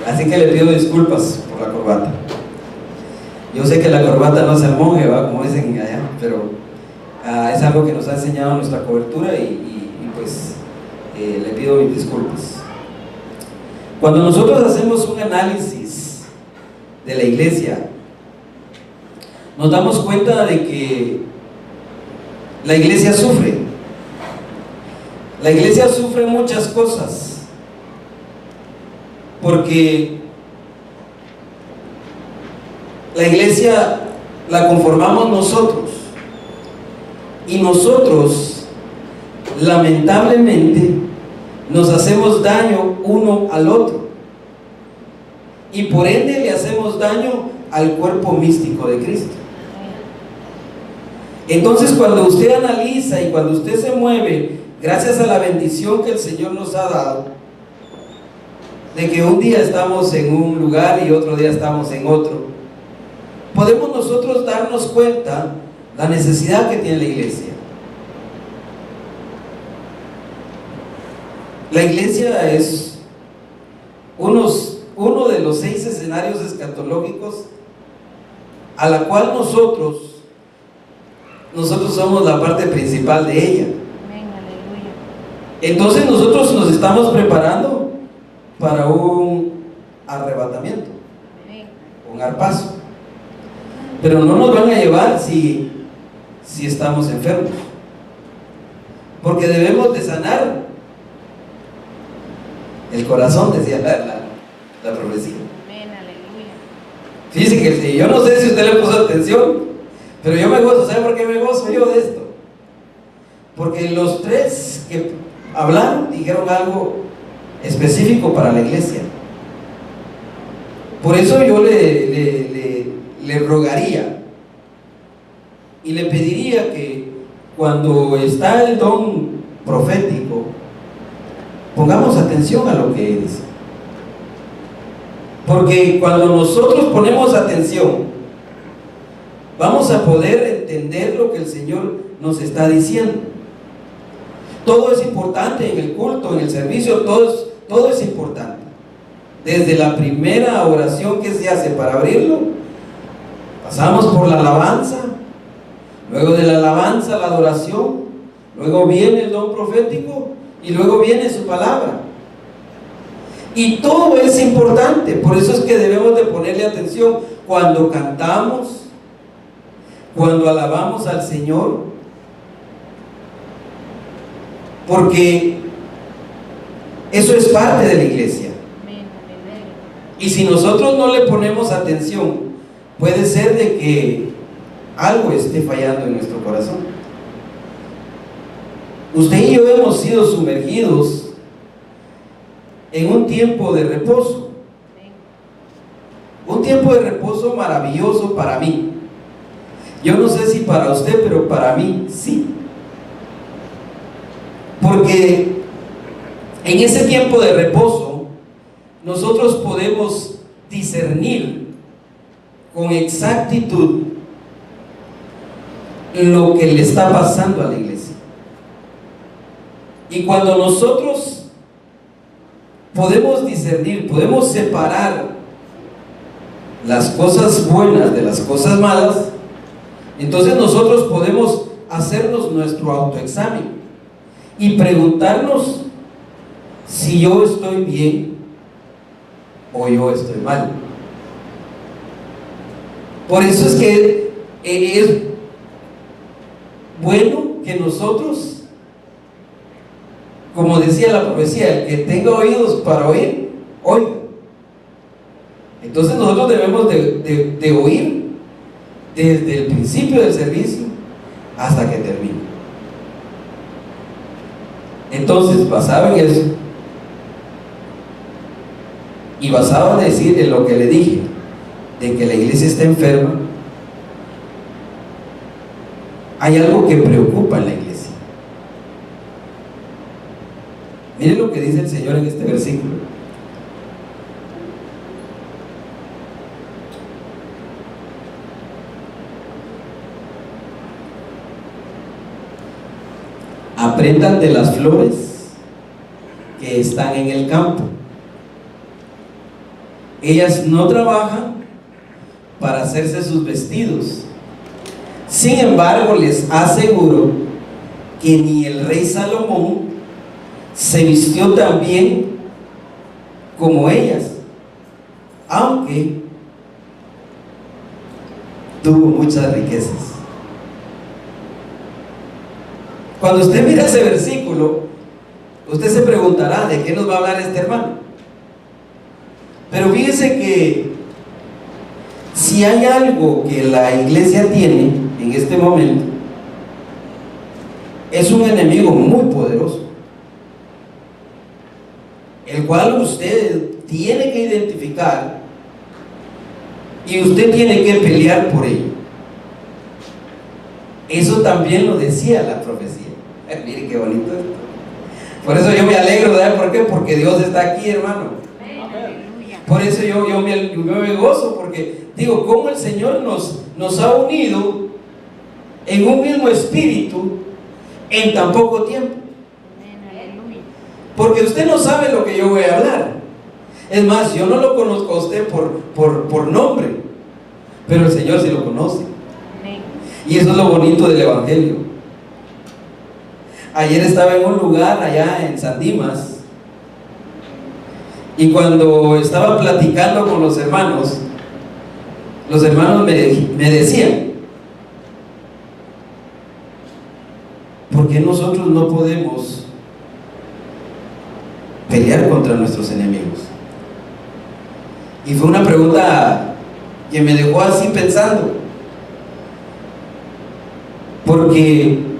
Así que le pido disculpas por la corbata. Yo sé que la corbata no es el monje, ¿va? Como dicen allá, pero es algo que nos ha enseñado nuestra cobertura y pues le pido mis disculpas. Cuando nosotros hacemos un análisis de la iglesia, nos damos cuenta de que la iglesia sufre. La iglesia sufre muchas cosas, porque la iglesia la conformamos nosotros, y nosotros lamentablemente nos hacemos daño uno al otro, y por ende le hacemos daño al cuerpo místico de Cristo. Entonces, cuando usted analiza y cuando usted se mueve gracias a la bendición que el Señor nos ha dado, de que un día estamos en un lugar y otro día estamos en otro, podemos nosotros darnos cuenta la necesidad que tiene la iglesia. La iglesia es uno de los 6 escenarios escatológicos a la cual nosotros somos la parte principal de ella. Amén, aleluya. Entonces nosotros nos estamos preparando para un arrebatamiento, Amén. un arpazo, pero no nos van a llevar si estamos enfermos, porque debemos de sanar el corazón, decía la profecía. Amén, aleluya. Fíjense que yo no sé si usted le puso atención, pero yo me gozo. ¿Sabe por qué me gozo yo de esto? Porque los 3 que hablaron dijeron algo específico para la iglesia. Por eso yo le rogaría y le pediría que cuando está el don profético, pongamos atención a lo que dice. Porque cuando nosotros ponemos atención, vamos a poder entender lo que el Señor nos está diciendo. Todo es importante en el culto, en el servicio, todo es importante. Desde la primera oración que se hace para abrirlo, pasamos por la alabanza, luego de la alabanza la adoración, luego viene el don profético y luego viene su palabra. Y todo es importante, por eso es que debemos de ponerle atención cuando cantamos, cuando alabamos al Señor, porque eso es parte de la iglesia. Y si nosotros no le ponemos atención, puede ser de que algo esté fallando en nuestro corazón. Usted y yo hemos sido sumergidos en un tiempo de reposo, un tiempo de reposo maravilloso para mí. Yo no sé si para usted, pero para mí sí. Porque en ese tiempo de reposo nosotros podemos discernir con exactitud lo que le está pasando a la iglesia. Y cuando nosotros podemos discernir, podemos separar las cosas buenas de las cosas malas, entonces nosotros podemos hacernos nuestro autoexamen y preguntarnos si yo estoy bien o yo estoy mal. Por eso es que es bueno que nosotros, como decía la profecía, el que tenga oídos para oír, oiga. Entonces nosotros debemos de oír desde el principio del servicio hasta que termine. Entonces, basado en eso y basado en decir en lo que le dije, de que la iglesia está enferma, hay algo que preocupa en la iglesia. Miren lo que dice el Señor en este versículo. Aprendan de las flores que están en el campo. ellas no trabajan para hacerse sus vestidos. Sin embargo, les aseguro que ni el rey Salomón se vistió tan bien como ellas, aunque tuvo muchas riquezas. Cuando usted mira ese versículo, usted se preguntará de qué nos va a hablar este hermano. Pero fíjese que si hay algo que la iglesia tiene en este momento, es un enemigo muy poderoso, el cual usted tiene que identificar y usted tiene que pelear por ello. Eso también lo decía la profecía. Mire qué bonito esto. Por eso yo me alegro, ¿verdad? ¿Por qué? Porque Dios está aquí, hermano. Por eso yo me gozo, porque digo, cómo el Señor nos ha unido en un mismo espíritu en tan poco tiempo. Porque usted no sabe lo que yo voy a hablar. Es más, yo no lo conozco a usted por nombre, pero el Señor sí lo conoce. Y eso es lo bonito del Evangelio. Ayer estaba en un lugar allá en San Dimas, y cuando estaba platicando con los hermanos me decían: ¿por qué nosotros no podemos pelear contra nuestros enemigos? Y fue una pregunta que me dejó así pensando, porque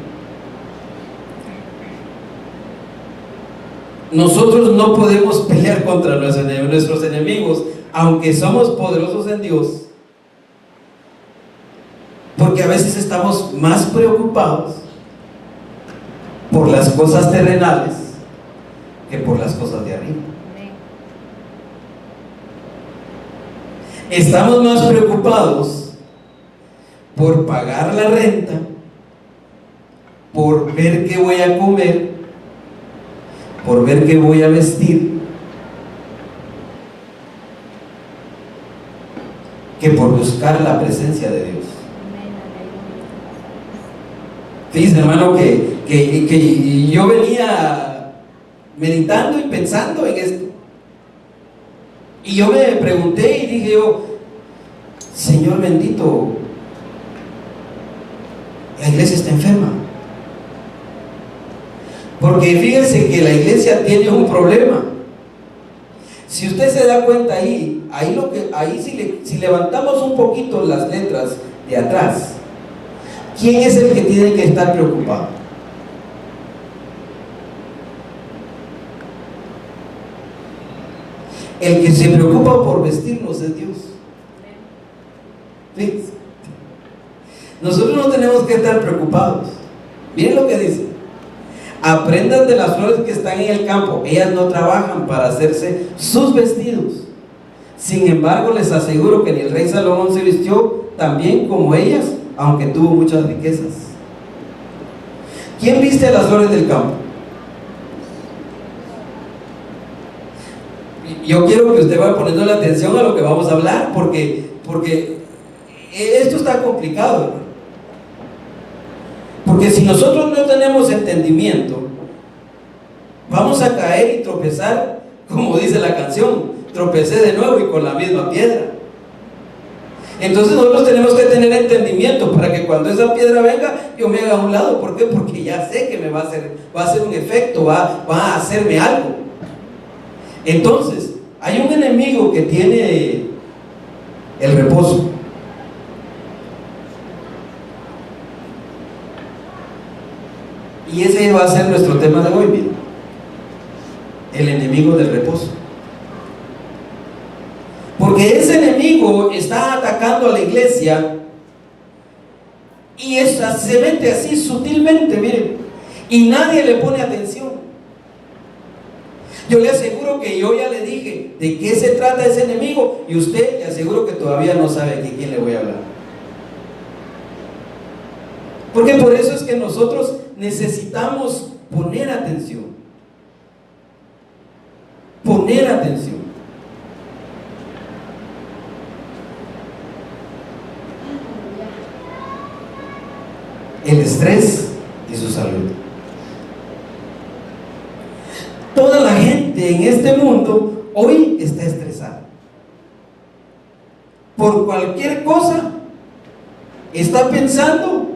nosotros no podemos pelear contra nuestros enemigos, aunque somos poderosos en Dios, porque a veces estamos más preocupados por las cosas terrenales que por las cosas de arriba. Estamos más preocupados por pagar la renta, por ver qué voy a comer, por ver qué voy a vestir, que por buscar la presencia de Dios. Fíjense, hermano, que yo venía meditando y pensando en esto, y yo me pregunté y dije yo: Señor bendito, la iglesia está enferma. Porque fíjense que la iglesia tiene un problema. Si usted se da cuenta ahí si levantamos un poquito las letras de atrás, ¿quién es el que tiene que estar preocupado? El que se preocupa por vestirnos es Dios. Fíjense, nosotros no tenemos que estar preocupados. Miren lo que dice: aprendan de las flores que están en el campo, ellas no trabajan para hacerse sus vestidos. Sin embargo, les aseguro que ni el rey Salomón se vistió tan bien como ellas, aunque tuvo muchas riquezas. ¿Quién viste a las flores del campo? Yo quiero que usted vaya poniendo la atención a lo que vamos a hablar, porque esto está complicado, hermano. Porque si nosotros no tenemos entendimiento, vamos a caer y tropezar, como dice la canción: tropecé de nuevo y con la misma piedra. Entonces nosotros tenemos que tener entendimiento para que cuando esa piedra venga, yo me haga a un lado. ¿Por qué? Porque ya sé que me va a hacer un efecto, va a hacerme algo. Entonces, hay un enemigo que tiene el reposo. Y ese va a ser nuestro tema de hoy, bien. El enemigo del reposo. Porque ese enemigo está atacando a la iglesia, y se mete así sutilmente, miren, y nadie le pone atención. Yo le aseguro que yo ya le dije de qué se trata ese enemigo, y usted le aseguro que todavía no sabe de quién le voy a hablar. Porque por eso es que nosotros necesitamos poner atención. Poner atención. el estrés y su salud. Toda la gente en este mundo hoy está estresada. Por cualquier cosa está pensando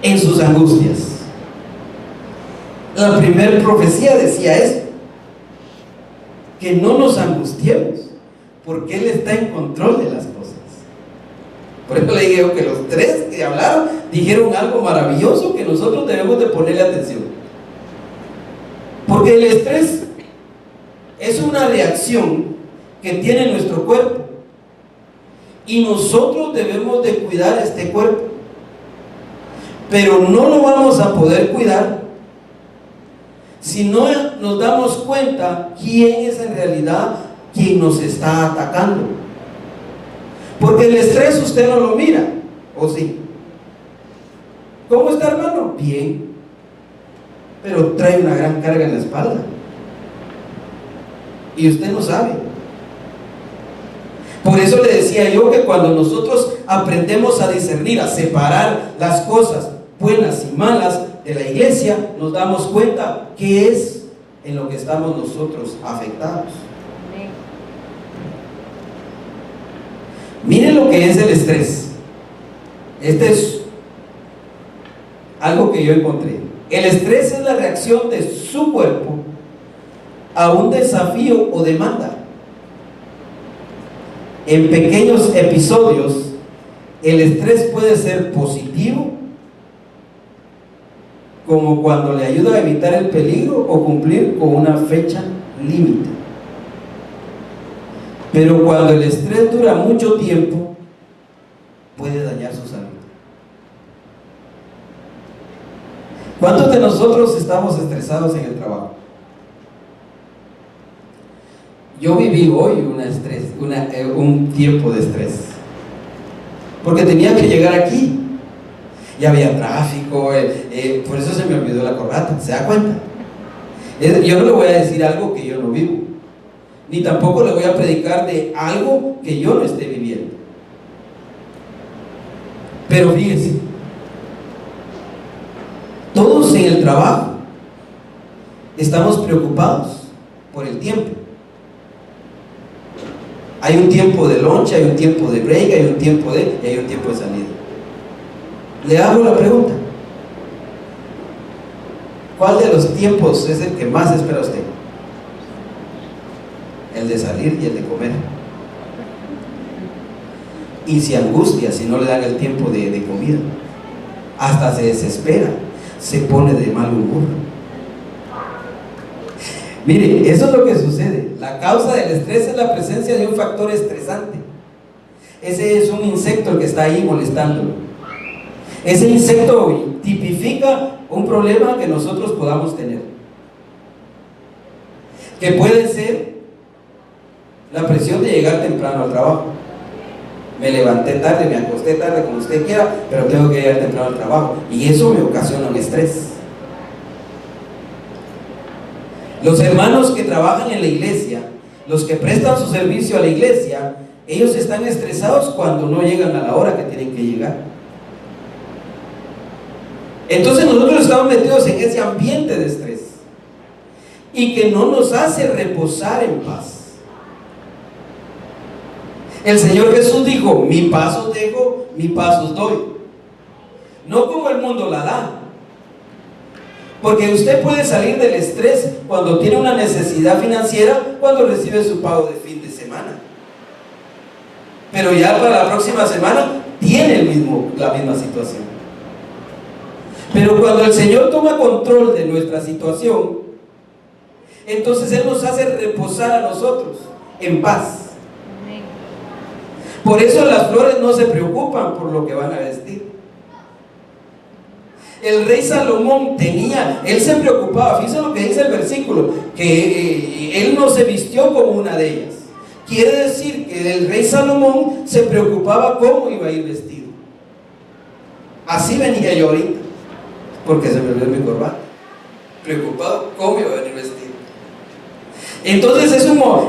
en sus angustias. La primera profecía decía esto, que no nos angustiemos, porque Él está en control de las cosas. Por eso le digo que los tres que hablaron dijeron algo maravilloso que nosotros debemos de ponerle atención. Porque el estrés es una reacción que tiene nuestro cuerpo y nosotros debemos de cuidar este cuerpo, pero no lo vamos a poder cuidar si no nos damos cuenta quién es en realidad quien nos está atacando. Porque el estrés usted no lo mira, ¿o sí? ¿Cómo está, hermano? Bien, pero trae una gran carga en la espalda y usted no sabe. Por eso le decía yo que cuando nosotros aprendemos a discernir, a separar las cosas buenas y malas de la iglesia, nos damos cuenta qué es en lo que estamos nosotros afectados. Miren lo que es el estrés. Este es algo que yo encontré. El estrés es la reacción de su cuerpo a un desafío o demanda. En pequeños episodios, el estrés puede ser positivo, como cuando le ayuda a evitar el peligro o cumplir con una fecha límite. Pero cuando el estrés dura mucho tiempo, puede dañar su salud. ¿Cuántos de nosotros estamos estresados en el trabajo? Yo viví hoy un tiempo de estrés, porque tenía que llegar aquí y había tráfico, por eso se me olvidó la corbata, ¿se da cuenta? Yo no le voy a decir algo que yo no vivo, ni tampoco le voy a predicar de algo que yo no esté viviendo. Pero fíjense, todos en el trabajo estamos preocupados por el tiempo. Hay un tiempo de lunch, hay un tiempo de break, hay un tiempo de salida. Le hago la pregunta: ¿cuál de los tiempos es el que más espera usted? El de salir y el de comer. Y se angustia si no le dan el tiempo de comida. Hasta se desespera, se pone de mal humor. Mire, eso es lo que sucede. La causa del estrés es la presencia de un factor estresante. Ese es un insecto el que está ahí molestándolo. Ese insecto tipifica un problema que nosotros podamos tener, que puede ser la presión de llegar temprano al trabajo. Me levanté tarde, me acosté tarde, como usted quiera, pero tengo que llegar temprano al trabajo, y eso me ocasiona un estrés. Los hermanos que trabajan en la iglesia, los que prestan su servicio a la iglesia, ellos están estresados cuando no llegan a la hora que tienen que llegar. Entonces nosotros estamos metidos en ese ambiente de estrés y que no nos hace reposar en paz. El Señor Jesús dijo: mi paz os dejo, mi paz os doy. No como el mundo la da. Porque usted puede salir del estrés cuando tiene una necesidad financiera, cuando recibe su pago de fin de semana. Pero ya para la próxima semana tiene la misma situación. Pero cuando el Señor toma control de nuestra situación, entonces Él nos hace reposar a nosotros en paz. Por eso las flores no se preocupan por lo que van a vestir. El rey Salomón él se preocupaba, fíjense lo que dice el versículo, que él no se vistió como una de ellas. Quiere decir que el rey Salomón se preocupaba cómo iba a ir vestido. Así venía yo ahorita, porque se me olvidó mi corbata, preocupado cómo iba a venir vestido. Entonces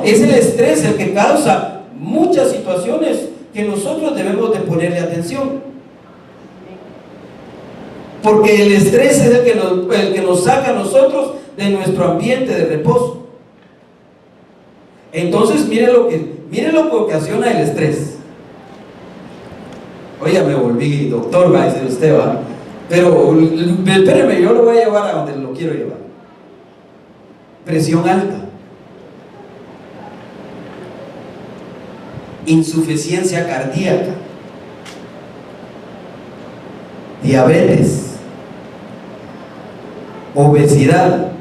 es el estrés el que causa muchas situaciones que nosotros debemos de ponerle atención. Porque el estrés es el que nos saca a nosotros de nuestro ambiente de reposo. Entonces, mire lo que ocasiona el estrés. Oiga, me volví doctor, va a decir usted, va. Pero espéreme, yo lo voy a llevar a donde lo quiero llevar. Presión alta, insuficiencia cardíaca, diabetes, obesidad,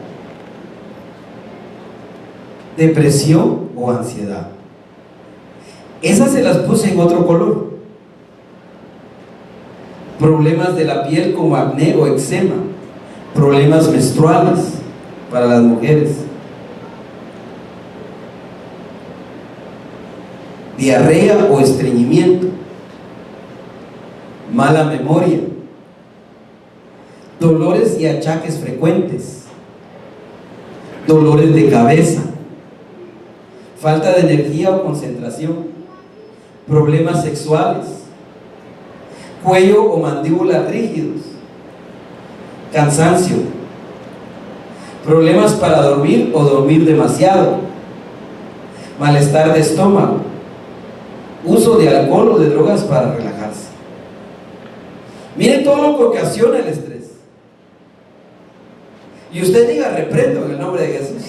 depresión o ansiedad. Esas se las puse en otro color. Problemas de la piel como acné o eczema, problemas menstruales para las mujeres, diarrea o estreñimiento, mala memoria, dolores y achaques frecuentes, dolores de cabeza, falta de energía o concentración, problemas sexuales, cuello o mandíbula rígidos, cansancio, problemas para dormir o dormir demasiado, malestar de estómago, uso de alcohol o de drogas para relajarse. Miren todo lo que ocasiona el estrés. Y usted diga: reprendo en el nombre de Jesús.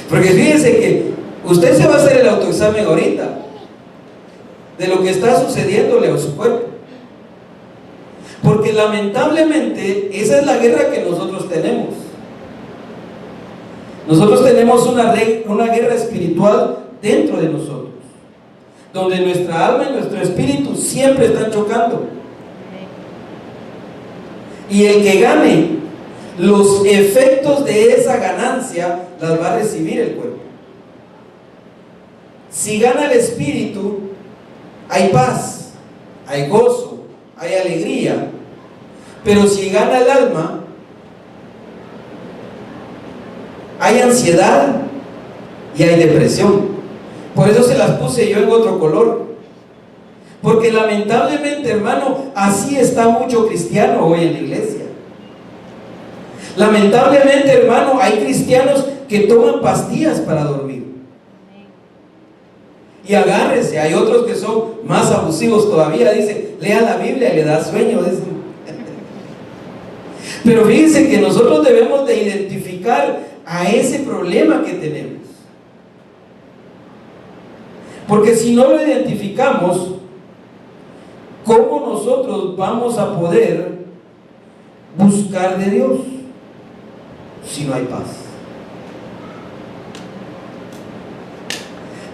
Porque fíjense que usted se va a hacer el autoexamen ahorita de lo que está sucediéndole a su cuerpo. Porque lamentablemente esa es la guerra que nosotros tenemos. Nosotros tenemos una guerra espiritual dentro de nosotros, donde nuestra alma y nuestro espíritu siempre están chocando. Y el que gane los efectos de esa ganancia las va a recibir el cuerpo. Si gana el espíritu, hay paz, hay gozo, hay alegría. Pero si gana el alma, hay ansiedad y hay depresión. Por eso se las puse yo en otro color. Porque lamentablemente, hermano, así está mucho cristiano hoy en la iglesia. Lamentablemente, hermano, hay cristianos que toman pastillas para dormir. Y agárrese, hay otros que son más abusivos todavía. Dicen: lea la Biblia y le da sueño, dicen. Pero fíjense que nosotros debemos de identificar a ese problema que tenemos. Porque si no lo identificamos, ¿cómo nosotros vamos a poder buscar de Dios si no hay paz?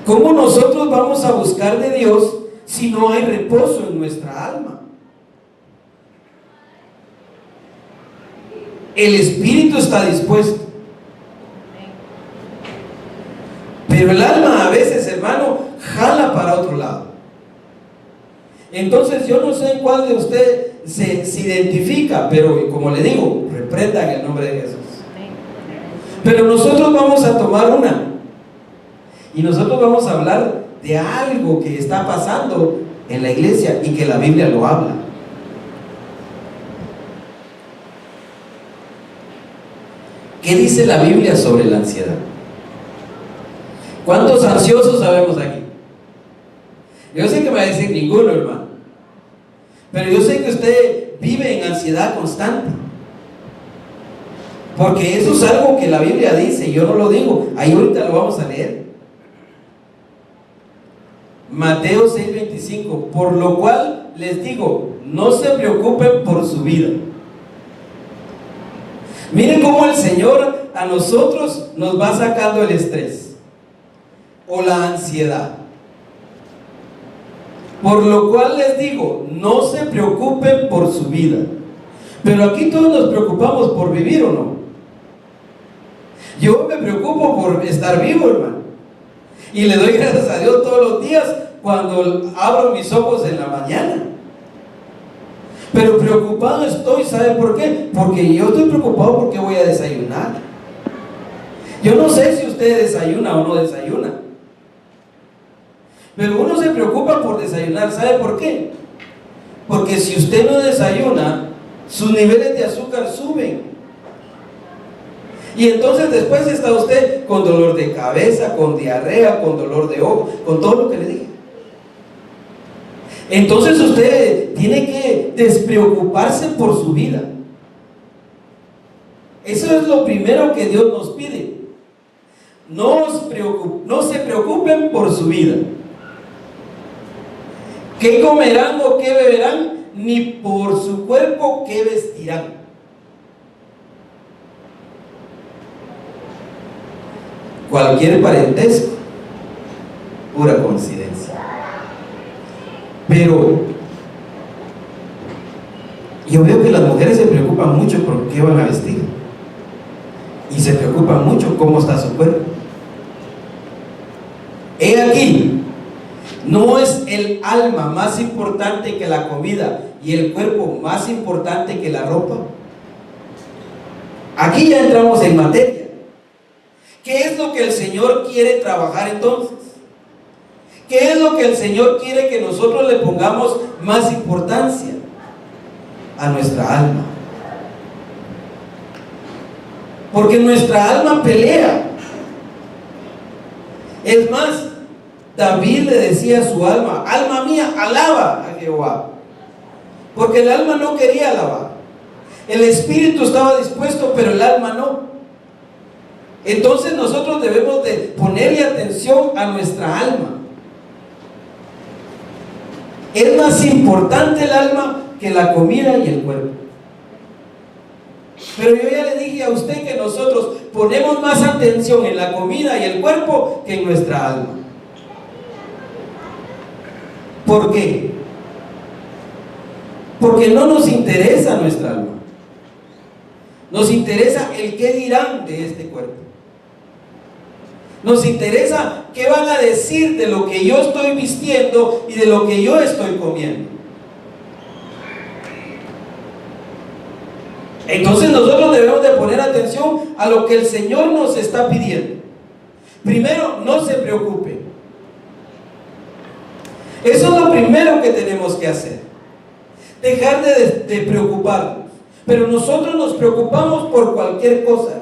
¿Cómo nosotros vamos a buscar de Dios si no hay reposo en nuestra alma? El espíritu está dispuesto, pero el alma a veces, hermano, jala para otro lado. Entonces yo no sé en cuál de usted se identifica, pero como le digo, reprenda en el nombre de Jesús. Pero nosotros vamos a tomar una, y nosotros vamos a hablar de algo que está pasando en la iglesia y que la Biblia lo habla. ¿Qué dice la Biblia sobre la ansiedad? ¿Cuántos ansiosos sabemos aquí? Yo sé que me va a decir ninguno, hermano. Pero yo sé que usted vive en ansiedad constante. Porque eso es algo que la Biblia dice, yo no lo digo. Ahí ahorita lo vamos a leer. Mateo 6:25. Por lo cual les digo, no se preocupen por su vida. Miren cómo el Señor a nosotros nos va sacando el estrés o la ansiedad. Por lo cual les digo, no se preocupen por su vida. Pero aquí todos nos preocupamos por vivir, ¿o no? Yo me preocupo por estar vivo, hermano. Y le doy gracias a Dios todos los días cuando abro mis ojos en la mañana. Pero preocupado estoy, ¿sabe por qué? Porque yo estoy preocupado porque voy a desayunar. Yo no sé si usted desayuna o no desayuna. Pero uno se preocupa por desayunar. ¿Sabe por qué? Porque si usted no desayuna, sus niveles de azúcar suben. Y entonces después está usted con dolor de cabeza, con diarrea, con dolor de ojo, con todo lo que le dije. Entonces usted tiene que despreocuparse por su vida. Eso es lo primero que Dios nos pide. No se preocupen por su vida. ¿Qué comerán o qué beberán? Ni por su cuerpo qué vestirán. Cualquier parentesco, pura coincidencia. Pero yo veo que las mujeres se preocupan mucho por qué van a vestir. Y se preocupan mucho cómo está su cuerpo. He aquí, no es el alma más importante que la comida y el cuerpo más importante que la ropa. Aquí ya entramos en materia. ¿Qué es lo que el Señor quiere trabajar entonces? ¿Qué es lo que el Señor quiere que nosotros le pongamos más importancia? A nuestra alma. Porque nuestra alma pelea. Es más, David le decía a su alma: alma mía, alaba a Jehová. Porque el alma no quería alabar. El espíritu estaba dispuesto, pero el alma no. Entonces nosotros debemos de ponerle atención a nuestra alma. Es más importante el alma que la comida y el cuerpo. Pero yo ya le dije a usted que nosotros ponemos más atención en la comida y el cuerpo que en nuestra alma. ¿Por qué? Porque no nos interesa nuestra alma. Nos interesa el qué dirán de este cuerpo. Nos interesa qué van a decir de lo que yo estoy vistiendo y de lo que yo estoy comiendo. Entonces nosotros debemos de poner atención a lo que el Señor nos está pidiendo. Primero, no se preocupe. Eso es lo primero que tenemos que hacer. Dejar de preocuparnos. Pero nosotros nos preocupamos por cualquier cosa.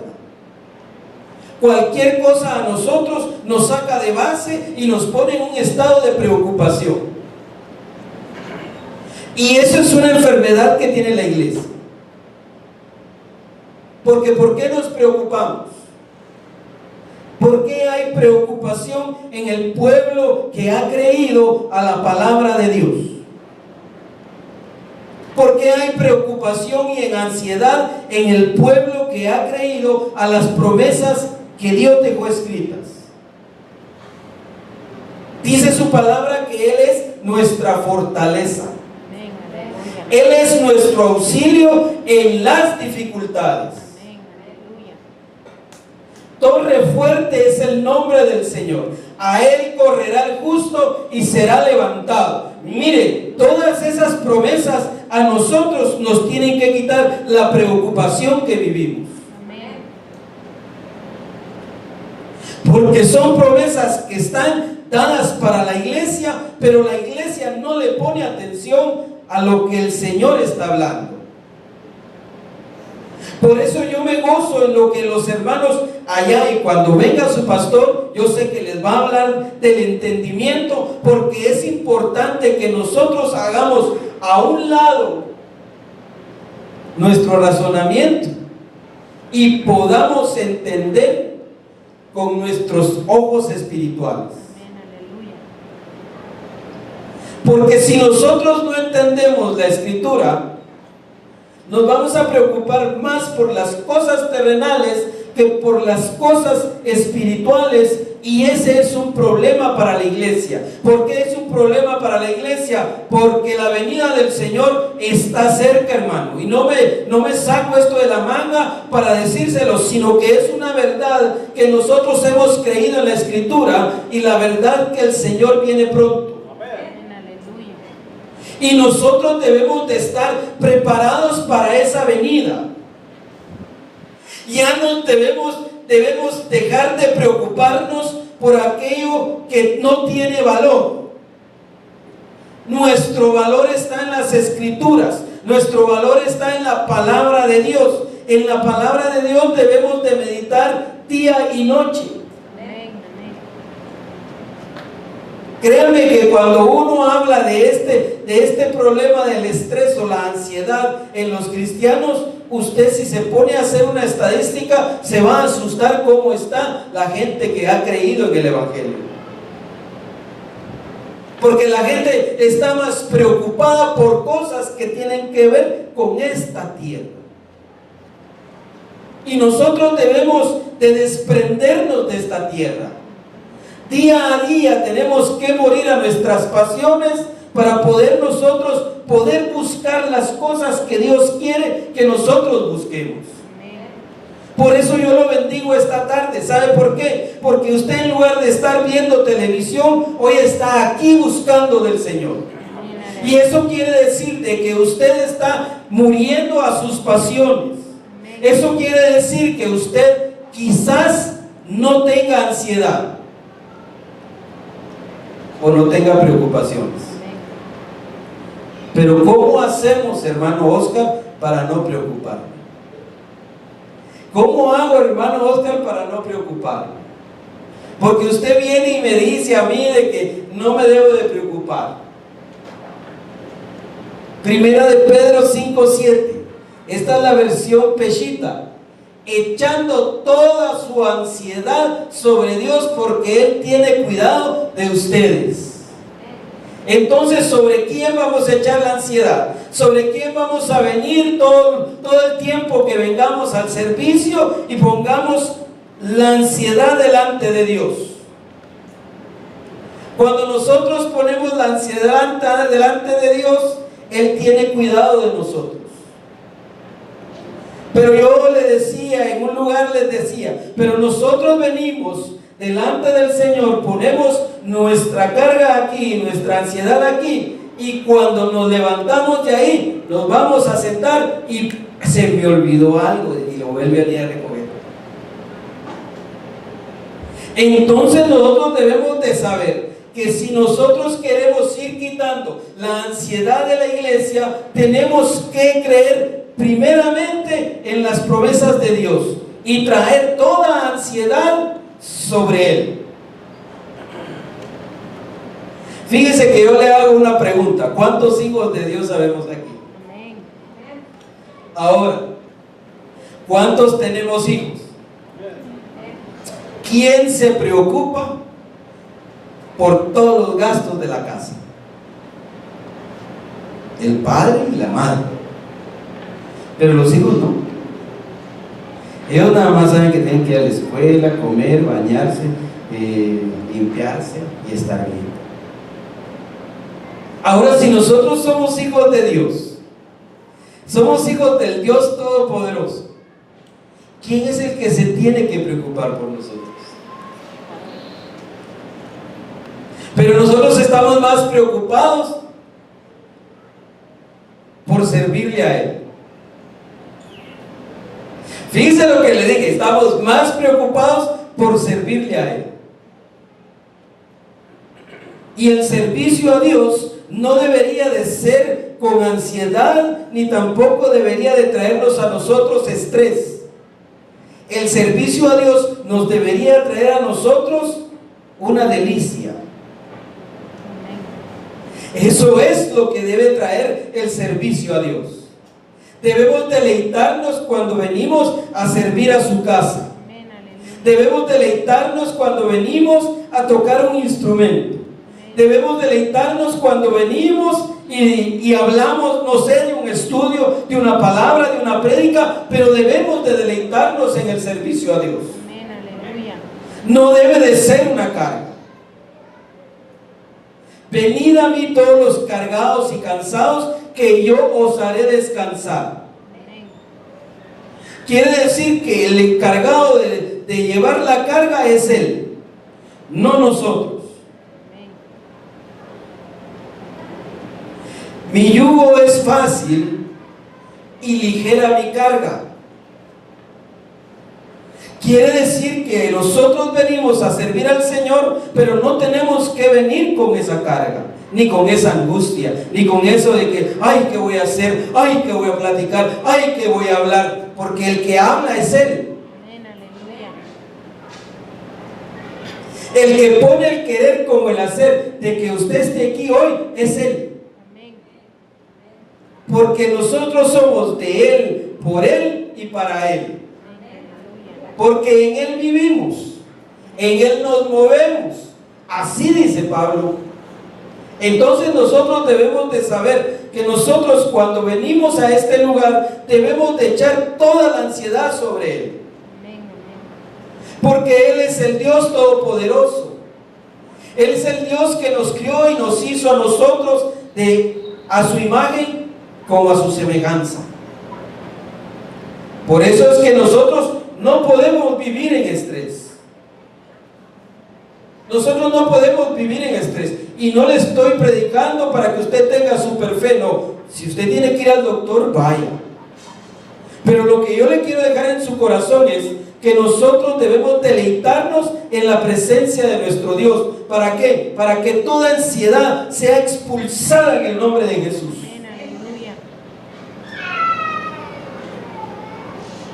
Cualquier cosa a nosotros nos saca de base y nos pone en un estado de preocupación. Y eso es una enfermedad que tiene la iglesia. Porque ¿por qué nos preocupamos? ¿Por qué hay preocupación en el pueblo que ha creído a la palabra de Dios? ¿Por qué hay preocupación y en ansiedad en el pueblo que ha creído a las promesas que Dios dejó escritas? Dice su palabra que Él es nuestra fortaleza. Él es nuestro auxilio en las dificultades. Torre fuerte es el nombre del Señor. A Él correrá el justo y será levantado. Mire, todas esas promesas a nosotros nos tienen que quitar la preocupación que vivimos. Porque son promesas que están dadas para la iglesia, pero la iglesia no le pone atención a lo que el Señor está hablando. Por eso yo me gozo en lo que los hermanos allá, y cuando venga su pastor, yo sé que les va a hablar del entendimiento, porque es importante que nosotros hagamos a un lado nuestro razonamiento y podamos entender con nuestros ojos espirituales. Porque si nosotros no entendemos la escritura, nos vamos a preocupar más por las cosas terrenales que por las cosas espirituales, y ese es un problema para la iglesia. ¿Por qué es un problema para la iglesia? Porque la venida del Señor está cerca, hermano, y no me saco esto de la manga para decírselo, sino que es una verdad que nosotros hemos creído en la escritura, y la verdad que el Señor viene pronto. Y nosotros debemos de estar preparados para esa venida. Ya no debemos dejar de preocuparnos por aquello que no tiene valor. Nuestro valor está en las Escrituras. Nuestro valor está en la palabra de Dios. En la palabra de Dios debemos de meditar día y noche. Amén. Créanme que cuando uno habla de este problema del estrés o la ansiedad en los cristianos, usted, si se pone a hacer una estadística, se va a asustar cómo está la gente que ha creído en el Evangelio. Porque la gente está más preocupada por cosas que tienen que ver con esta tierra. Y nosotros debemos de desprendernos de esta tierra. Día a día tenemos que morir a nuestras pasiones para poder nosotros buscar las cosas que Dios quiere que nosotros busquemos. Por eso yo lo bendigo esta tarde. ¿Sabe por qué? Porque usted, en lugar de estar viendo televisión, hoy está aquí buscando del Señor. Y eso quiere decir de que usted está muriendo a sus pasiones. Eso quiere decir que usted quizás no tenga ansiedad o no tenga preocupaciones. Pero ¿cómo hacemos, hermano Oscar, para no preocuparme? ¿Cómo hago, hermano Oscar, para no preocuparme? Porque usted viene y me dice a mí de que no me debo de preocupar. Primera de Pedro 5:7. Esta es la versión Peshita. Echando toda su ansiedad sobre Dios, porque Él tiene cuidado de ustedes. Entonces, ¿sobre quién vamos a echar la ansiedad? ¿Sobre quién vamos a venir todo el tiempo que vengamos al servicio y pongamos la ansiedad delante de Dios? Cuando nosotros ponemos la ansiedad delante de Dios, Él tiene cuidado de nosotros. Pero yo le decía, en un lugar les decía, pero nosotros venimos delante del Señor, ponemos nuestra carga aquí, nuestra ansiedad aquí, y cuando nos levantamos de ahí, nos vamos a sentar y se me olvidó algo y lo vuelve a ir a recoger. Entonces nosotros debemos de saber que si nosotros queremos ir quitando la ansiedad de la iglesia, tenemos que creer primeramente en las promesas de Dios y traer toda ansiedad sobre Él. Fíjese que yo le hago una pregunta: ¿cuántos hijos de Dios sabemos aquí? Ahora, ¿cuántos tenemos hijos? ¿Quién se preocupa por todos los gastos de la casa? El padre y la madre. Pero los hijos no. Ellos nada más saben que tienen que ir a la escuela, comer, bañarse, limpiarse y estar bien. Ahora, si nosotros somos hijos de Dios, somos hijos del Dios Todopoderoso, ¿quién es el que se tiene que preocupar por nosotros? Pero nosotros estamos más preocupados por servirle a Él. Fíjense lo que le dije, estamos más preocupados por servirle a Él. Y el servicio a Dios no debería de ser con ansiedad, ni tampoco debería de traernos a nosotros estrés. El servicio a Dios nos debería traer a nosotros una delicia. Eso es lo que debe traer el servicio a Dios. Debemos deleitarnos cuando venimos a servir a su casa. Debemos deleitarnos cuando venimos a tocar un instrumento. Debemos deleitarnos cuando venimos y hablamos, no sé, de un estudio, de una palabra, de una prédica, pero debemos de deleitarnos en el servicio a Dios. No debe de ser una carga. Venid a mí todos los cargados y cansados, que yo os haré descansar. Quiere decir que el encargado de llevar la carga es Él, no nosotros. Mi yugo es fácil y ligera mi carga. Quiere decir que nosotros venimos a servir al Señor, pero no tenemos que venir con esa carga. ni con esa angustia, ni con eso de que, ay, ¿qué voy a hacer? Ay, ¿qué voy a platicar? Ay, ¿qué voy a hablar? Porque el que habla es Él. Amén, aleluya. El que pone el querer como el hacer de que usted esté aquí hoy es Él. Amén. Porque nosotros somos de Él, por Él y para Él. Porque en Él vivimos, en Él nos movemos. Así dice Pablo. Entonces nosotros debemos de saber que nosotros cuando venimos a este lugar debemos de echar toda la ansiedad sobre Él. Porque Él es el Dios todopoderoso. Él es el Dios que nos crió y nos hizo a nosotros a su imagen como a su semejanza. Por eso es que nosotros no podemos vivir en estrés. Nosotros no podemos vivir en estrés. Y no le estoy predicando para que usted tenga super fe, no. Si usted tiene que ir al doctor, vaya. Pero lo que yo le quiero dejar en su corazón es que nosotros debemos deleitarnos en la presencia de nuestro Dios. ¿Para qué? Para que toda ansiedad sea expulsada en el nombre de Jesús.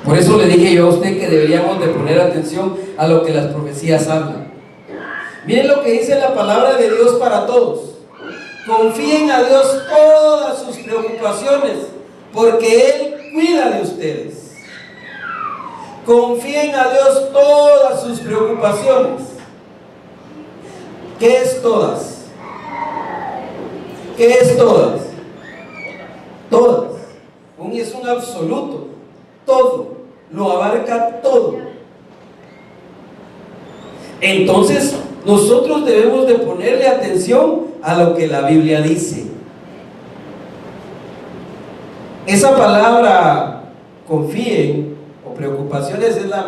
Por eso le dije yo a usted que deberíamos de poner atención a lo que las profecías hablan. Miren lo que dice la palabra de Dios para todos. Confíen a Dios todas sus preocupaciones, porque Él cuida de ustedes. Confíen a Dios todas sus preocupaciones. ¿Qué es todas? ¿Qué es todas? Todas. Es un absoluto. Todo. Lo abarca todo. Entonces, nosotros debemos de ponerle atención a lo que la Biblia dice. Esa palabra confíen o preocupaciones es la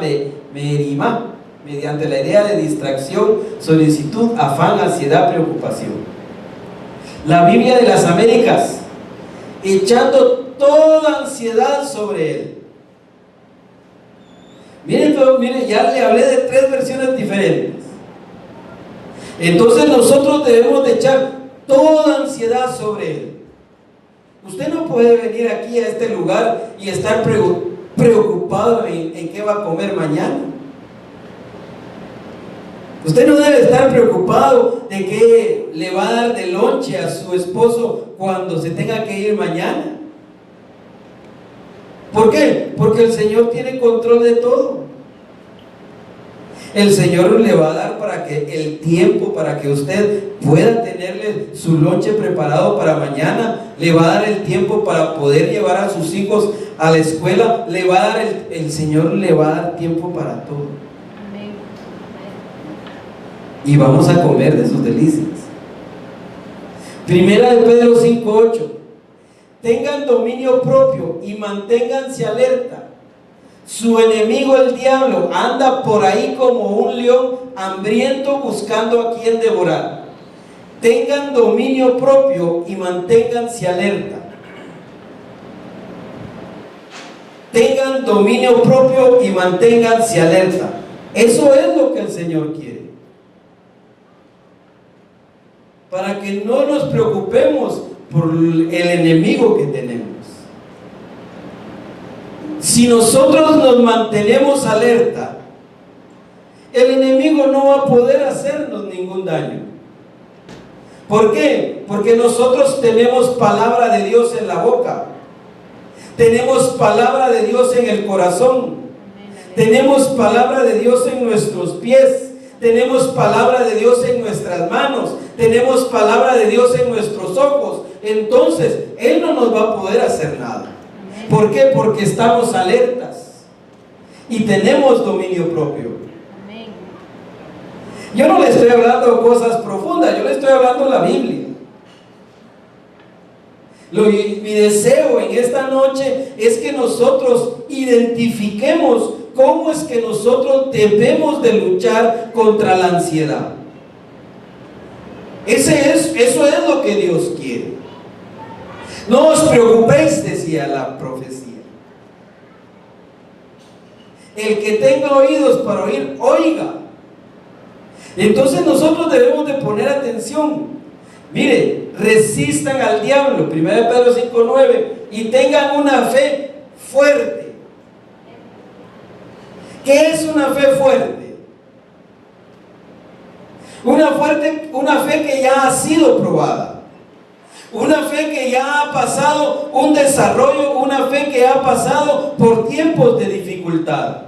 merimá, mediante la idea de distracción, solicitud, afán, ansiedad, preocupación. La Biblia de las Américas, echando toda ansiedad sobre Él. Miren, ya le hablé de 3 versiones diferentes. Entonces nosotros debemos de echar toda ansiedad sobre Él. Usted no puede venir aquí a este lugar y estar preocupado en qué va a comer mañana. Usted no debe estar preocupado de qué le va a dar de lonche a su esposo cuando se tenga que ir mañana. ¿Por qué? Porque el Señor tiene control de todo. El Señor le va a dar para que el tiempo, para que usted pueda tenerle su lonche preparado para mañana. Le va a dar el tiempo para poder llevar a sus hijos a la escuela. Le va a dar el Señor le va a dar tiempo para todo. Y vamos a comer de sus delicias. Primera de Pedro 5:8. Tengan dominio propio y manténganse alerta. Su enemigo el diablo anda por ahí como un león hambriento buscando a quien devorar. Tengan dominio propio y manténganse alerta. Tengan dominio propio y manténganse alerta. Eso es lo que el Señor quiere. Para que no nos preocupemos por el enemigo que tenemos. Si nosotros nos mantenemos alerta, el enemigo no va a poder hacernos ningún daño. ¿Por qué? Porque nosotros tenemos palabra de Dios en la boca, tenemos palabra de Dios en el corazón, tenemos palabra de Dios en nuestros pies, tenemos palabra de Dios en nuestras manos, tenemos palabra de Dios en nuestros ojos. Entonces Él no nos va a poder hacer nada. ¿Por qué? Porque estamos alertas y tenemos dominio propio. Yo no le estoy hablando de cosas profundas, yo le estoy hablando de la Biblia. Mi deseo en esta noche es que nosotros identifiquemos cómo es que nosotros debemos de luchar contra la ansiedad. Eso es lo que Dios quiere. No os preocupéis, decía la profecía. El que tenga oídos para oír, oiga. Entonces nosotros debemos de poner atención. Mire, resistan al diablo, 1 Pedro 5:9, y tengan una fe fuerte. ¿Qué es una fe fuerte? Una fe que ya ha sido probada. Una fe que ya ha pasado un desarrollo, una fe que ha pasado por tiempos de dificultad.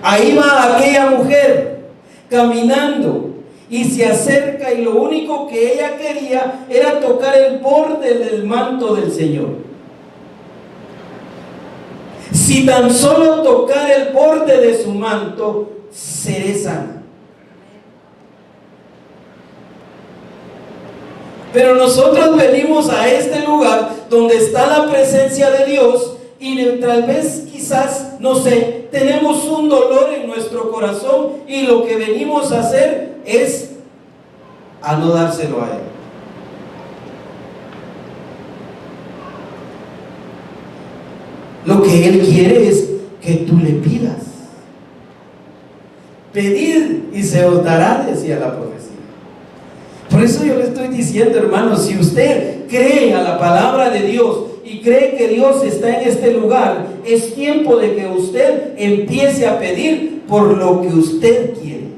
Ahí va aquella mujer caminando y se acerca, y lo único que ella quería era tocar el borde del manto del Señor. Si tan solo tocar el borde de su manto, seré sana. Pero nosotros venimos a este lugar donde está la presencia de Dios, y tal vez, quizás, no sé, tenemos un dolor en nuestro corazón, y lo que venimos a hacer es a no dárselo a Él. Lo que Él quiere es que tú le pidas. Pedid y se os dará, decía la profecía. Por eso yo le estoy diciendo, hermanos, si usted cree a la palabra de Dios y cree que Dios está en este lugar, es tiempo de que usted empiece a pedir por lo que usted quiere.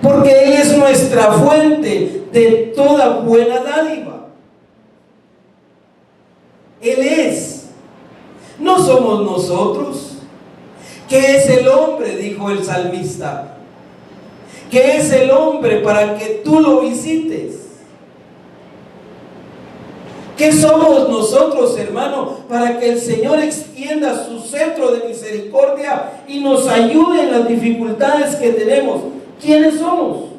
Porque Él es nuestra fuente de toda buena dádiva. Él es. No somos nosotros. ¿Qué es el hombre?, dijo el salmista. ¿Qué es el hombre para que tú lo visites? ¿Qué somos nosotros, hermano, para que el Señor extienda su cetro de misericordia y nos ayude en las dificultades que tenemos? ¿Quiénes somos?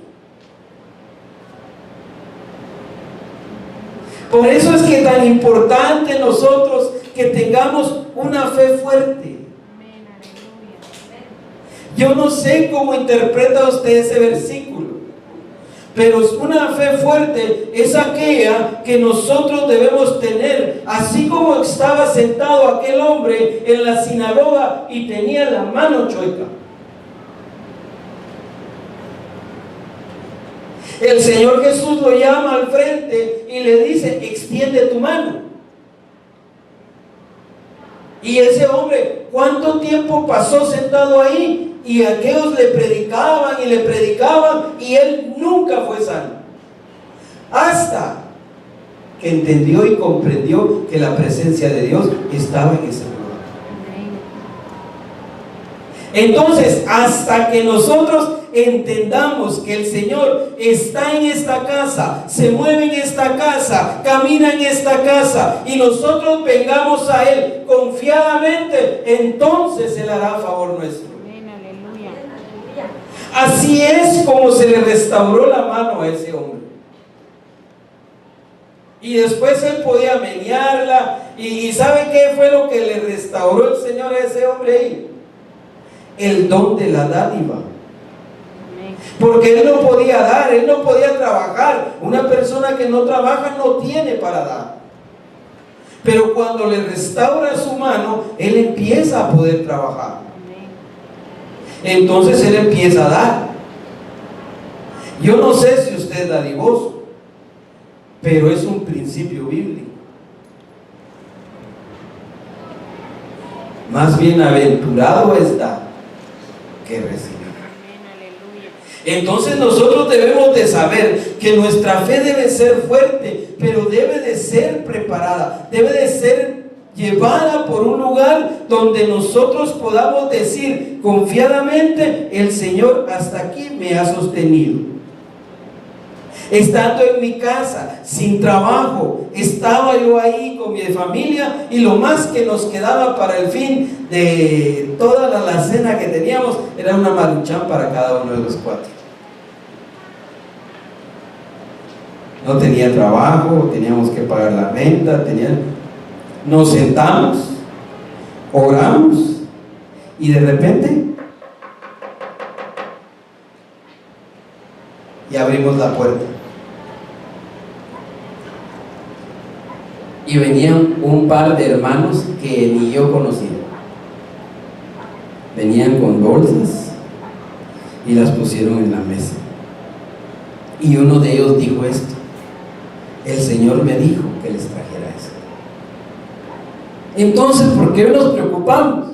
Por eso es que es tan importante nosotros que tengamos una fe fuerte. Yo no sé cómo interpreta usted ese versículo, pero una fe fuerte es aquella que nosotros debemos tener, así como estaba sentado aquel hombre en la sinagoga y tenía la mano chueca. El Señor Jesús lo llama al frente y le dice: extiende tu mano. Y ese hombre, ¿cuánto tiempo pasó sentado ahí? Y aquellos le predicaban y él nunca fue sano. Hasta que entendió y comprendió que la presencia de Dios estaba en ese lugar. Entonces, hasta que nosotros entendamos que el Señor está en esta casa, se mueve en esta casa, camina en esta casa, y nosotros vengamos a Él confiadamente, entonces Él hará a favor nuestro. Así es como se le restauró la mano a ese hombre. Y después él podía menearla. ¿Y sabe qué fue lo que le restauró el Señor a ese hombre ahí? El don de la dádiva. Porque él no podía dar, él no podía trabajar. Una persona que no trabaja no tiene para dar. Pero cuando le restaura su mano, él empieza a poder trabajar. Entonces él empieza a dar. Yo no sé si usted es dadivoso, pero es un principio bíblico. Más bienaventurado es dar que recibir. Entonces nosotros debemos de saber que nuestra fe debe ser fuerte, pero debe de ser preparada, debe de ser llevada por un lugar donde nosotros podamos decir confiadamente: el Señor hasta aquí me ha sostenido. Estando en mi casa, sin trabajo, estaba yo ahí con mi familia, y lo más que nos quedaba para el fin de toda la cena que teníamos era una maruchan para cada uno de los cuatro. No tenía trabajo, teníamos que pagar la renta, nos sentamos, oramos, y de repente y abrimos la puerta y venían un par de hermanos que ni yo conocía. Venían con bolsas y las pusieron en la mesa. Y uno de ellos dijo esto: el Señor me dijo que les trajera esto. Entonces, ¿por qué nos preocupamos?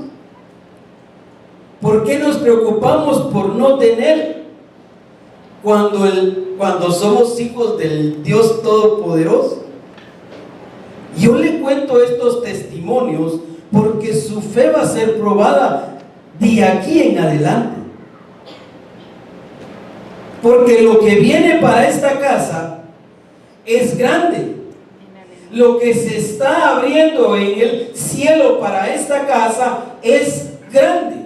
¿Por qué nos preocupamos por no tener cuando somos hijos del Dios Todopoderoso? Yo le cuento estos testimonios porque su fe va a ser probada de aquí en adelante. Porque lo que viene para esta casa es grande. Lo que se está abriendo en el cielo para esta casa es grande.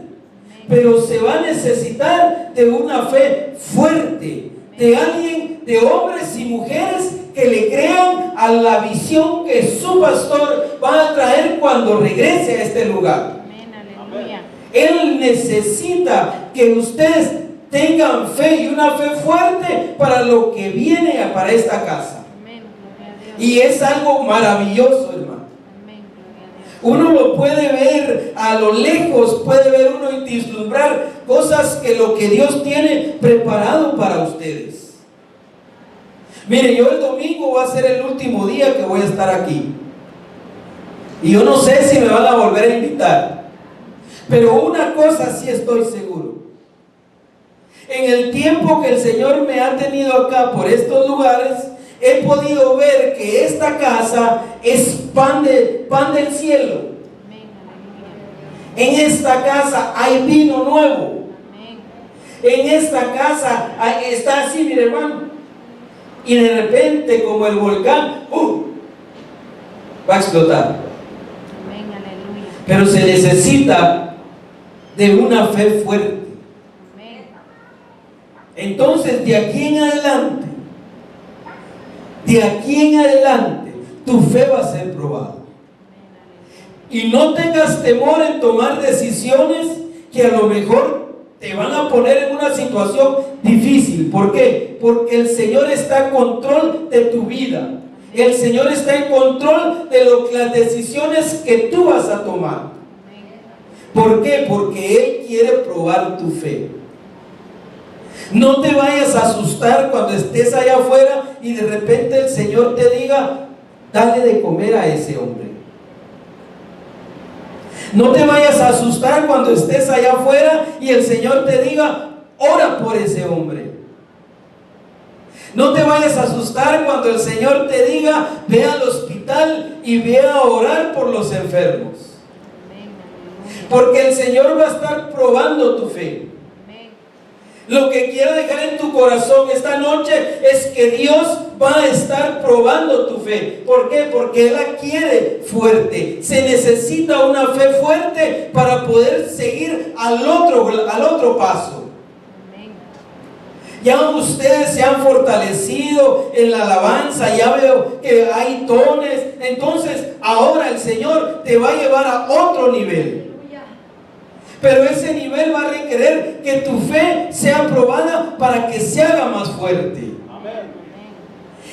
Pero se va a necesitar de una fe fuerte, de alguien, de hombres y mujeres que le crean a la visión que su pastor va a traer cuando regrese a este lugar. Aleluya. Él necesita que ustedes tengan fe, y una fe fuerte para lo que viene para esta casa. Amén. Gloria a Dios. Y es algo maravilloso, hermano. Amén. Gloria a Dios. Uno lo puede ver a lo lejos, puede ver uno y vislumbrar cosas que lo que Dios tiene preparado para ustedes. Mire, yo el domingo va a ser el último día que voy a estar aquí. Y yo no sé si me van a volver a invitar. Pero una cosa sí estoy seguro. En el tiempo que el Señor me ha tenido acá por estos lugares, he podido ver que esta casa es pan del cielo. Amén. Aleluya. En esta casa hay vino nuevo. Amén. En esta casa está así, mi hermano. Y de repente, como el volcán, va a explotar. Amén. Aleluya. Pero se necesita de una fe fuerte. Amén. Entonces, de aquí en adelante, tu fe va a ser probada. Y no tengas temor en tomar decisiones que a lo mejor te van a poner en una situación difícil. ¿Por qué? Porque el Señor está en control de tu vida. El Señor está en control de las decisiones que tú vas a tomar. ¿Por qué? Porque Él quiere probar tu fe. No te vayas a asustar cuando estés allá afuera y de repente el Señor te diga: dale de comer a ese hombre. No te vayas a asustar cuando estés allá afuera y el Señor te diga: ora por ese hombre. No te vayas a asustar cuando el Señor te diga: ve al hospital y ve a orar por los enfermos. Porque el Señor va a estar probando tu fe. Lo que quiero dejar en tu corazón esta noche es que Dios va a estar probando tu fe. ¿Por qué? Porque Él la quiere fuerte. Se necesita una fe fuerte para poder seguir al otro paso. Ya ustedes se han fortalecido en la alabanza, ya veo que hay dones. Entonces ahora el Señor te va a llevar a otro nivel. Pero ese nivel va a requerir que tu fe sea probada para que se haga más fuerte. Amén.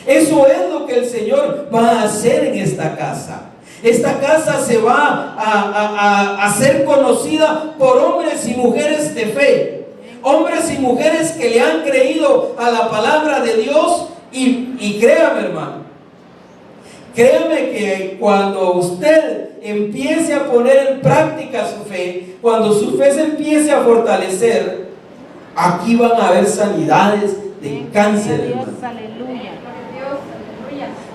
Eso es lo que el Señor va a hacer en esta casa. Esta casa se va a ser conocida por hombres y mujeres de fe. Hombres y mujeres que le han creído a la palabra de Dios. Y créame, hermano, créame que cuando usted empiece a poner en práctica su fe, cuando su fe se empiece a fortalecer, aquí van a haber sanidades de cáncer, hermano. Aleluya.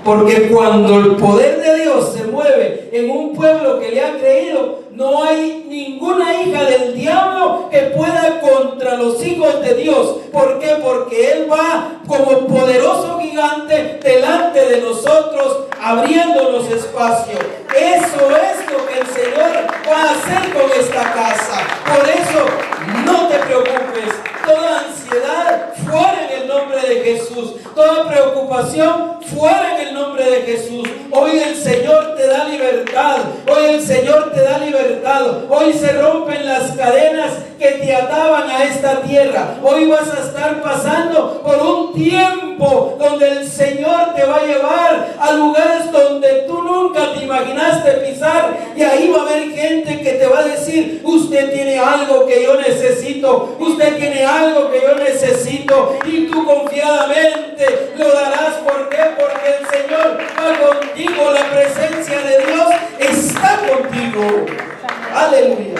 Porque cuando el poder de Dios se mueve en un pueblo que le ha creído, no hay ninguna hija del diablo que pueda contra los hijos de Dios. ¿Por qué? Porque Él va como poderoso gigante delante de nosotros, abriéndonos espacio. Eso es lo que el Señor va a hacer con esta casa. Por eso, no te preocupes. Toda ansiedad fuera en el nombre de Jesús. Toda preocupación fuera en el nombre de Jesús. Hoy el Señor te da libertad. Hoy el Señor te da libertad. Hoy se rompen las cadenas que te ataban a esta tierra. Hoy vas a estar pasando por un tiempo donde el Señor te va a llevar a lugares donde tú nunca te imaginaste pisar. Y ahí va a haber gente que te va a decir: usted tiene algo que yo necesito, usted tiene algo que yo necesito. Y tú confiadamente lo darás. ¿Por qué? Porque el Señor va contigo. La presencia de Dios está contigo. Aleluya.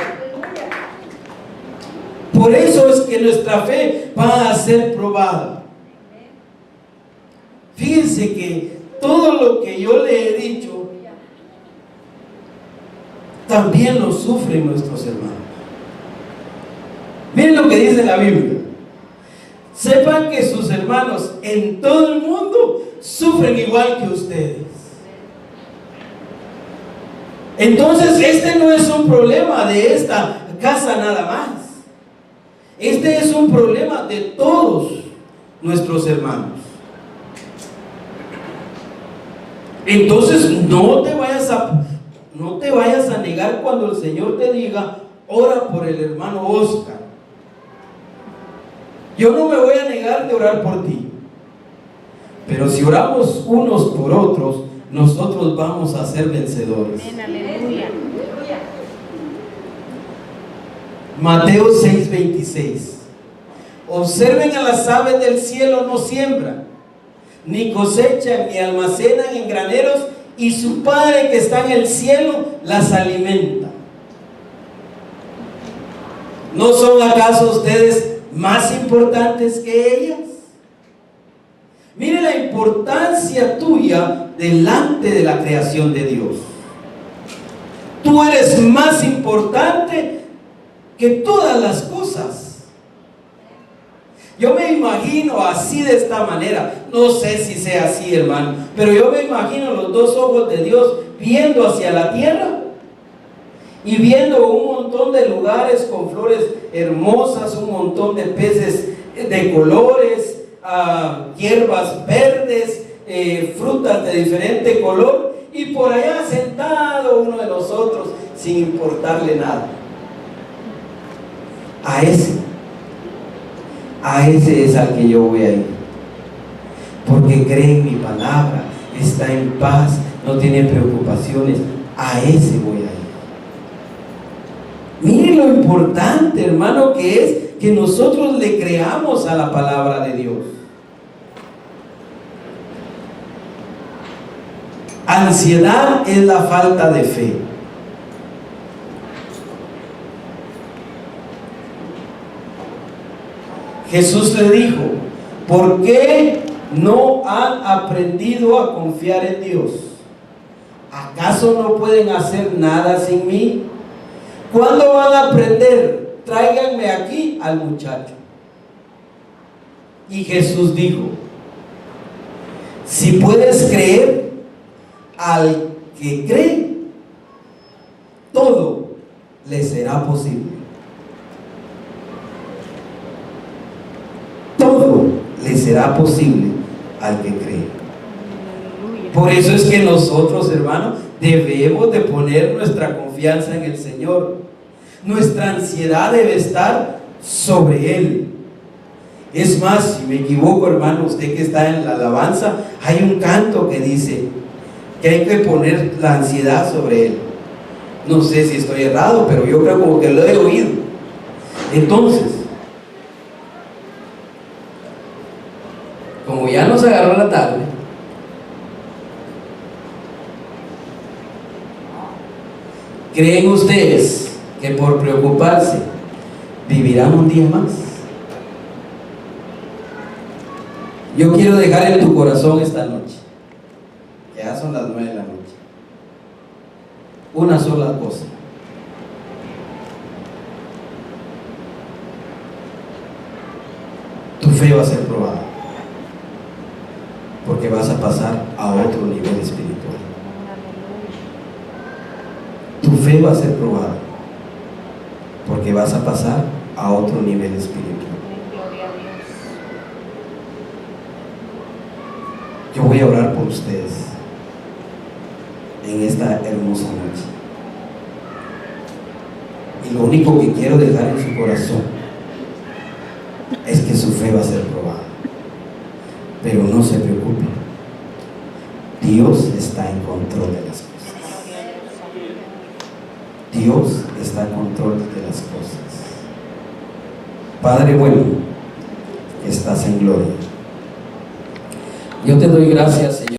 Por eso es que nuestra fe va a ser probada. Fíjense que todo lo que yo le he dicho también lo sufren nuestros hermanos. Miren lo que dice la Biblia. Sepan que sus hermanos en todo el mundo sufren igual que ustedes. Entonces este no es un problema de esta casa nada más. Este es un problema de todos nuestros hermanos. Entonces no te vayas a negar cuando el Señor te diga: ora por el hermano Oscar. Yo no me voy a negar de orar por ti, pero si oramos unos por otros, nosotros vamos a ser vencedores. Aleluya. Mateo 6:26. Observen a las aves del cielo, no siembran, ni cosechan, ni almacenan en graneros, y su Padre que está en el cielo las alimenta. ¿No son acaso ustedes más importantes que ellas? Mire la importancia tuya delante de la creación de Dios. Tú eres más importante que todas las cosas. Yo me imagino así, de esta manera. No sé si sea así, hermano, pero yo me imagino los dos ojos de Dios viendo hacia la tierra y viendo un montón de lugares con flores hermosas, un montón de peces de colores, hierbas verdes, frutas de diferente color, y por allá sentado uno de nosotros sin importarle nada. A ese es al que yo voy a ir, porque cree en mi palabra, está en paz, no tiene preocupaciones. A ese voy a ir. Miren lo importante, hermano, que es que nosotros le creamos a la palabra de Dios. Ansiedad es la falta de fe. Jesús le dijo: ¿por qué no han aprendido a confiar en Dios? ¿Acaso no pueden hacer nada sin mí? ¿Cuándo van a aprender? Tráiganme aquí al muchacho. Y Jesús dijo: si puedes creer, al que cree, todo le será posible. Todo le será posible al que cree. Por eso es que nosotros, hermanos, debemos de poner nuestra confianza en el Señor. Nuestra ansiedad debe estar sobre Él. Es más, si me equivoco, hermano, usted que está en la alabanza, hay un canto que dice que hay que poner la ansiedad sobre Él. No sé si estoy errado, pero yo creo como que lo he oído. Entonces, como ya nos agarró la tarde, ¿creen ustedes que por preocuparse vivirán un día más? Yo quiero dejar en tu corazón esta noche, que ya son las 9 de la noche, una sola cosa. Tu fe va a ser probada, porque vas a pasar a otro nivel espiritual. Tu fe va a ser probada, porque vas a pasar a otro nivel espiritual. Yo voy a orar por ustedes en esta hermosa noche. Y lo único que quiero dejar en su corazón es que su fe va a ser probada. Pero no se preocupe, Dios está en control de las cosas. Dios está en control de las cosas. Padre bueno, que estás en gloria, yo te doy gracias, Señor.